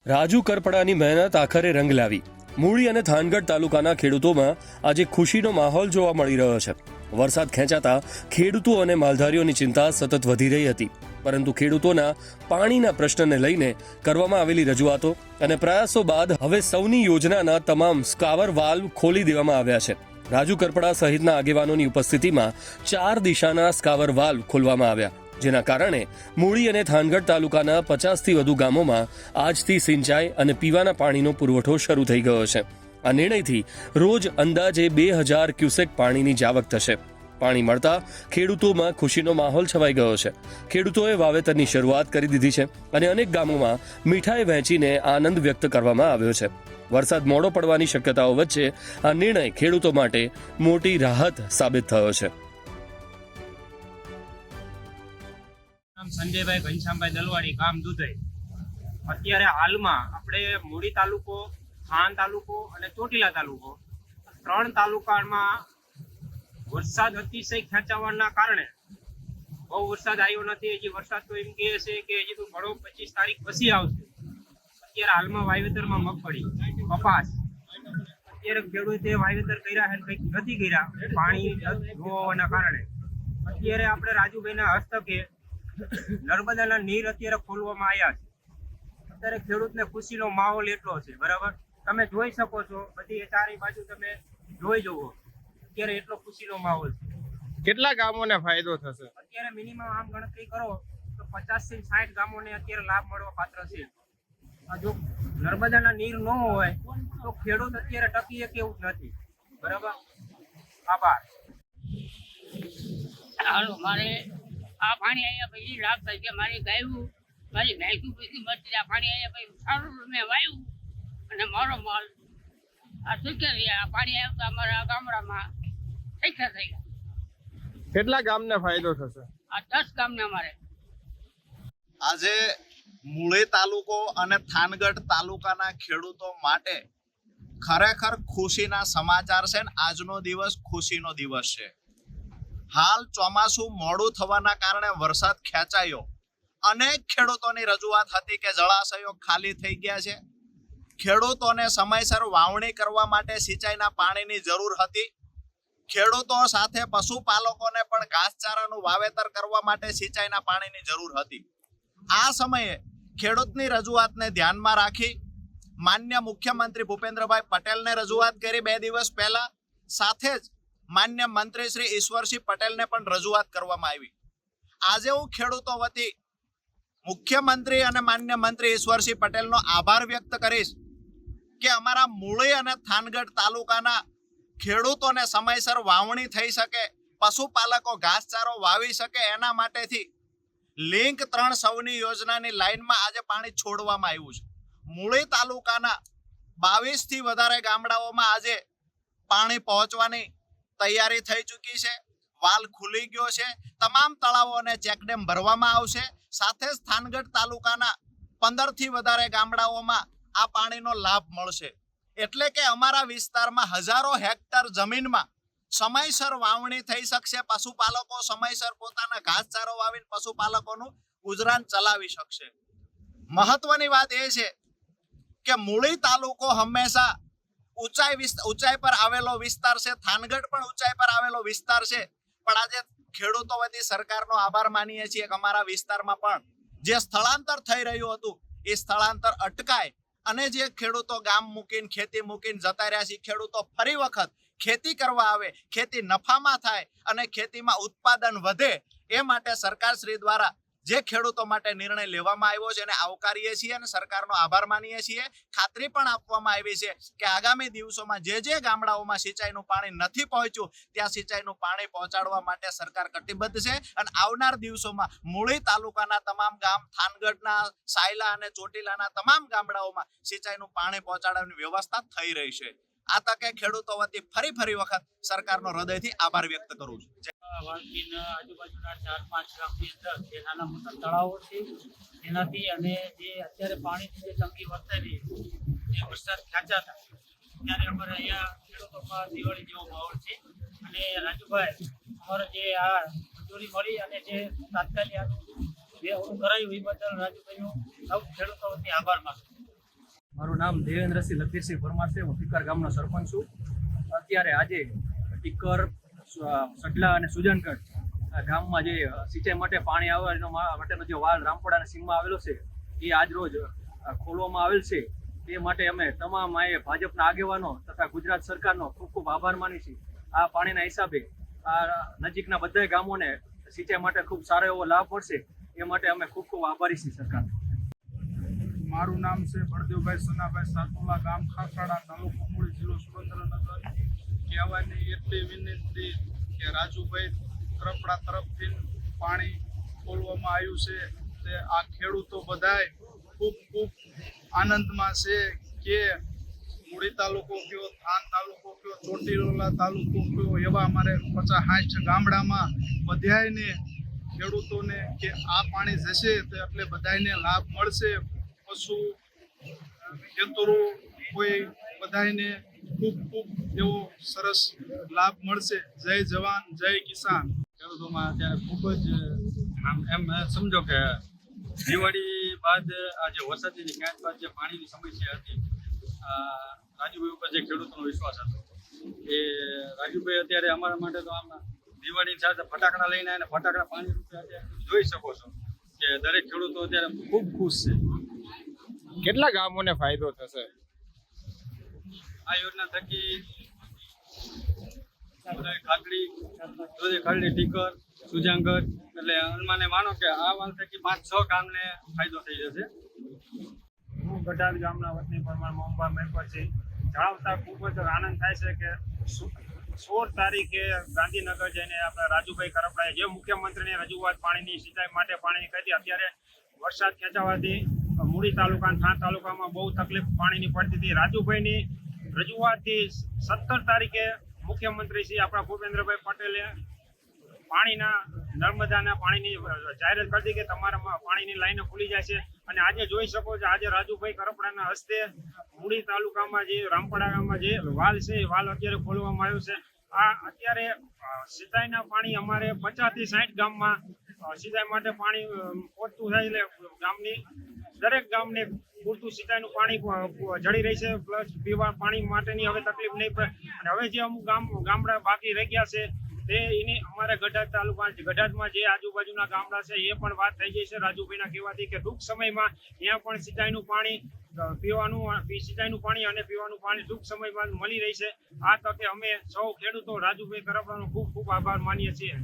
રાજુ કરપડાની મહેનત આખરે રંગ લાવી. મૂળી અને થાનગઢ તાલુકાના ખેડૂતોમાં આજે ખુશીનો માહોલ જોવા મળી રહ્યો છે. વરસાદ ખેંચાતા ખેડૂતો અને માલધારીઓની ચિંતા સતત વધી રહી હતી, પરંતુ ખેડૂતોના પાણીના પ્રશ્નને લઈને કરવામાં આવેલી રજૂઆતો અને પ્રયાસો બાદ હવે સૌની યોજનાના તમામ સ્કાવર વાલ્વ ખોલી દેવામાં આવ્યા છે. રાજુ કરપડા સહિતના આગેવાનોની ઉપસ્થિતિમાં 4 દિશાના સ્કાવર વાલ્વ ખોલવામાં આવ્યા, જેના કારણે મૂળી અને થાનગઢ તાલુકાના 50થી વધુ ગામોમાં આજથી સિંચાઈ અને પીવાના પાણીનો પુરવઠો શરૂ થઈ ગયો છે. આ નિર્ણયથી રોજ અંદાજે 2000 ક્યુસેક પાણીની જાવક થશે. પાણી મળતા ખેડૂતોમાં ખુશીનો માહોલ છવાઈ ગયો છે. ખેડૂતોએ વાવેતરની શરૂઆત કરી દીધી છે અને અનેક ગામોમાં મીઠાઈ વહેંચીને આનંદ વ્યક્ત કરવામાં આવ્યો છે. વરસાદ મોડો પડવાની શક્યતાઓ વચ્ચે આ નિર્ણય ખેડૂતો માટે મોટી રાહત સાબિત થયો છે. સંજયભાઈ ઘનશ્યામભાઈ દલવાડી, ગામ દુધઈ. અત્યારે હાલમાં આપણે મૂળી તાલુકો, થાન તાલુકો અને ચોટીલા તાલુકો, 3 તાલુકામાં વરસાદ અતિશય ખેંચાવાના કારણે બહુ વરસાદ આવ્યો નથી. હજી વરસાદ તો એમ કહે છે કે હજી તો ઘણો 25 તારીખ પછી આવશે. અત્યારે હાલમાં વાવેતરમાં મગફળી, કપાસ, અત્યારે ખેડૂતે વાવેતર કર્યા છે, કંઈક નથી કર્યા પાણી ન હોવાના કારણે. અત્યારે આપણે રાજુભાઈના હસ્તકે નર્મદાના નીર અત્યારે ખોલવામાં આવ્યા છે. અત્યારે ખેડૂતને ખુશીનો માહોલ એટલો છે, બરાબર. તમે જોઈ શકો છો, બધી ચારે બાજુ તમે જોઈ જુઓ, અત્યારે એટલો ખુશીનો માહોલ છે. કેટલા ગામોને ફાયદો થશે? અત્યારે મિનિમમ આમ ગણતરી કરો તો 50 થી 60 ગામોને અત્યારે લાભ મળવા પાત્ર છે. જો નર્મદાના નીર ન હોય તો ખેડૂત અત્યારે ટકી શકે એવું જ નથી, બરાબર. આભાર. હાલો, મારે આ પાણી આવ્યા પછી લાભ થાય છે. મારી ગાયું, મારી ભેંસું પછી મરતી. આ પાણી આવ્યા પછી સારું મેં વાવ્યું અને મારો માલ આ સુકે રહ્યા. આ પાણી આવ્યું તો અમારા ગામડામાં શૈક્ષા થઈ ગયા. કેટલા ગામને ફાયદો થશે? આ 10 ગામને અમારે. આજે મૂળી તાલુકો અને થાનગઢ તાલુકાના ખેડૂતો માટે ખરેખર ખુશીના સમાચાર છે ને આજનો દિવસ ખુશીનો દિવસ છે. હાલ ચોમાસું મોડું થવાના કારણે વરસાદ ખેંચાયો. અનેક ખેડૂતોની રજૂઆત હતી કે જળાશયો ખાલી થઈ ગયા છે. ખેડૂતોને સમયસર વાવણી કરવા માટે સિંચાઈના પાણીની જરૂર હતી. ખેડૂતો સાથે પશુપાલકોને પણ ઘાસચારાનું વાવેતર કરવા માટે સિંચાઈના પાણીની જરૂર હતી. આ સમયે ખેડૂતની રજૂઆતને ધ્યાનમાં રાખી માન્ય મુખ્યમંત્રી ભૂપેન્દ્રભાઈ પટેલને રજૂઆત કરી 2 દિવસ પહેલા. સાથે જ માન્ય મંત્રી શ્રી ઈશ્વરસિંહ પટેલને પણ રજૂઆત કરવામાં આવી. આજે હું ખેડૂતો વતી મુખ્યમંત્રી અને માન્ય મંત્રી ઈશ્વરસિંહ પટેલનો આભાર વ્યક્ત કરીશ કે અમારા મૂળી અને થાનગઢ તાલુકાના ખેડૂતોને સમયસર વાવણી થઈ શકે, પશુપાલકો ઘાસચારો વાવી શકે, એના માટેથી લિંક 3 સૌની યોજનાની લાઈનમાં આજે પાણી છોડવામાં આવ્યું છે. મૂળી તાલુકાના 22 થી વધારે ગામડાઓમાં આજે પાણી પહોંચવાની તૈયારી થઈ ચૂકી છે. વાલ ખુલી ગયો છે. તમામ તળાવો અને ચેકડેમ ભરવામાં આવશે. સાથે જ થાનગઢ તાલુકાના 15 થી વધારે ગામડાઓમાં આ પાણીનો લાભ મળશે. એટલે કે અમારા વિસ્તારમાં હજારો હેક્ટર જમીનમાં સમયસર વાવણી થઈ શકશે. પશુપાલકો સમયસર પોતાના ઘાસચારો વાવીને પશુપાલકોનું ગુજરાન ચલાવી શકશે. મહત્વની વાત એ છે કે મૂળી તાલુકો હંમેશા ઊંચાઈ પર આવેલો વિસ્તાર છે. થાનગઢ પણ ઊંચાઈ પર આવેલો વિસ્તાર છે. પણ આજે ખેડૂતો વતી સરકારનો આભાર માનીએ છીએ કે અમારા વિસ્તારમાં પણ જે સ્થળાંતર થઈ રહ્યું હતું એ સ્થળાંતર અટકાય અને જે ખેડૂતો ગામ મૂકીને ખેતી મૂકીને જતા રહ્યા છે, ખેડૂતો ફરી વખત ખેતી કરવા આવે, ખેતી નફામાં થાય અને ખેતીમાં ઉત્પાદન વધે, એ માટે સરકાર શ્રી દ્વારા જે ખેડૂતો માટે નિર્ણય લેવામાં આવ્યો છે એને આવકારીએ છીએ અને સરકારનો આભાર માનીએ છીએ. ખાતરી પણ આપવામાં આવી છે કે આગામી દિવસોમાં જે ગામડાઓમાં સિંચાઈનું પાણી નથી પહોંચ્યું ત્યાં સિંચાઈનું પાણી પહોંચાડવા માટે સરકાર કટિબદ્ધ છે. અને આવનાર દિવસોમાં મૂળી તાલુકાના તમામ ગામ, થાનગઢના, સાયલા અને ચોટીલાના તમામ ગામડાઓમાં સિંચાઈનું પાણી પહોંચાડવાની વ્યવસ્થા થઈ રહી છે. આ તકે ખેડૂતો વતી ફરી વખત સરકારનો હૃદયથી આભાર વ્યક્ત કરું છું. આજુબાજુના 4-5 ગામની અંદર જે નાના મોટા તળાવો છે તેનાથી અને જે અત્યારે પાણીની જે તંગી વર્તાવી, જે વરસાદ ખેંચાતા, ત્યારે અમારે અહીંયા ખેડૂતોમાં દિવાળી જેવો માહોલ છે. અને રાજુભાઈ અમારે જે આ મંજૂરી મળી અને જે તાત્કાલિક કરાયું એ બદલ રાજુભાઈનો સૌ ખેડૂતો વતી આભાર માનું. મારું નામ દેવેન્દ્રસિંહ લખીરસિંહ પરમાર છે. હું ટીકર ગામનો સરપંચ છું. અત્યારે આજે ટીકર, સડલા અને સુજનગઢ ગામમાં જે સિંચાઈ માટે પાણી આવવા માટેનો જે વાલ રામપડાના સીમમાં આવેલો છે એ આજ રોજ ખોલવામાં આવેલ છે. તે માટે અમે તમામ ભાજપના આગેવાનો તથા ગુજરાત સરકારનો ખૂબ ખૂબ આભાર માની છીએ. આ પાણીના હિસાબે આ નજીકના બધા ગામોને સિંચાઈ માટે ખૂબ સારો એવો લાભ મળશે એ માટે અમે ખૂબ ખૂબ આભારી છીએ સરકાર. મારું નામ છે બળદેવભાઈ સોનાભાઈ સાતુલા, ગામ ખાખરાડા, તાલુકો મૂળી, જિલ્લો સુરેન્દ્રનગર. કહેવાની એટલી વિનંતી કે રાજુભાઈ કરપડા તરફથી પાણી ખોલવામાં આવ્યું છે તે આ ખેડૂતો બધાય ખૂબ ખૂબ આનંદમાં છે કે મૂળી તાલુકો કયો, થાન તાલુકો કયો, ચોટીલા તાલુકો કયો, એવા અમારે 50-60 ગામડામાં બધાયને ખેડૂતોને કે આ પાણી જશે તો એટલે બધાયને લાભ મળશે. પશુ ખેતરો કોઈ બધાયને ખૂબ ખૂબ એવો સરસ લાભ મળશે. જય જવાન, જય કિસાન. ખેડૂતોમાં અત્યારે ખૂબ જ એમ સમજો કે દિવાળી બાદ આ જે વરસાદની ખેંચ બાદ જે પાણીની સમસ્યા હતી, રાજુભાઈ ઉપર જે ખેડૂતોનો વિશ્વાસ હતો એ રાજુભાઈ અત્યારે અમારા માટે તો આમ દિવાળીની સાથે ફટાકડા લઈને અને ફટાકડા પાણી રૂપે અત્યારે જોઈ શકો છો કે દરેક ખેડૂતો અત્યારે ખૂબ ખુશ છે. કેટલા ગામોને ફાયદો થશે? આ યોજના થકી ખાગડી, ટીકર, સુજાંગર એટલે અનુમાને માનો કે આ વાલ થકી 5-6 ગામને ફાયદો થઈ જશે. હું ગઢાદ ગામના વતની પરમાર મોહમ્મદ મેરપતજી જણાવતા ખૂબ જ આનંદ થાય છે કે 16 તારીખે ગાંધીનગર જઈને આપણા રાજુભાઈ કરપડાએ જે મુખ્યમંત્રીની રજૂઆત પાણીની સિંચાઈ માટે પાણીની કરી, અત્યારે વરસાદ ખેંચાવાથી મૂળી તાલુકા અને થાન તાલુકામાં બહુ તકલીફ પાણીની પડતી હતી. રાજુભાઈની રજૂઆતથી 17 તારીખે મુખ્યમંત્રી શ્રી આપણા ભૂપેન્દ્રભાઈ પટેલે પાણીના નર્મદાના પાણીની જાહેરાત કરી હતી કે તમારા પાણીની લાઈનો ખુલી જાય છે. અને આજે જોઈ શકો છો આજે રાજુભાઈ કરપડાના હસ્તે મૂળી તાલુકામાં જે રામપડા ગામમાં જે વાલ છે એ વાલ અત્યારે ખોલવામાં આવ્યો છે. આ અત્યારે સિંચાઈના પાણી અમારે 50-60 ગામમાં સિંચાઈ માટે પાણી પહોંચતું થાય એટલે ગામની દરેક ગામને પૂરતું સિંચાઈનું પાણી જળી રહી છે. પ્લસ પીવા પાણી માટેની હવે તકલીફ નહીં પડે. અને હવે જે અમુક ગામડા બાકી રહી ગયા છે તે એની અમારે ગઢાદ તાલુકા ગઢાદમાં જે આજુબાજુના ગામડા છે એ પણ વાત થઈ ગઈ છે રાજુભાઈના કહેવાથી કે ટૂંક સમયમાં ત્યાં પણ સિંચાઈનું પાણી સિંચાઈનું પાણી અને પીવાનું પાણી ટૂંક સમયમાં મળી રહી છે. આ તકે અમે સૌ ખેડૂતો રાજુભાઈ કરપડાનો ખૂબ ખૂબ આભાર માનીએ છીએ.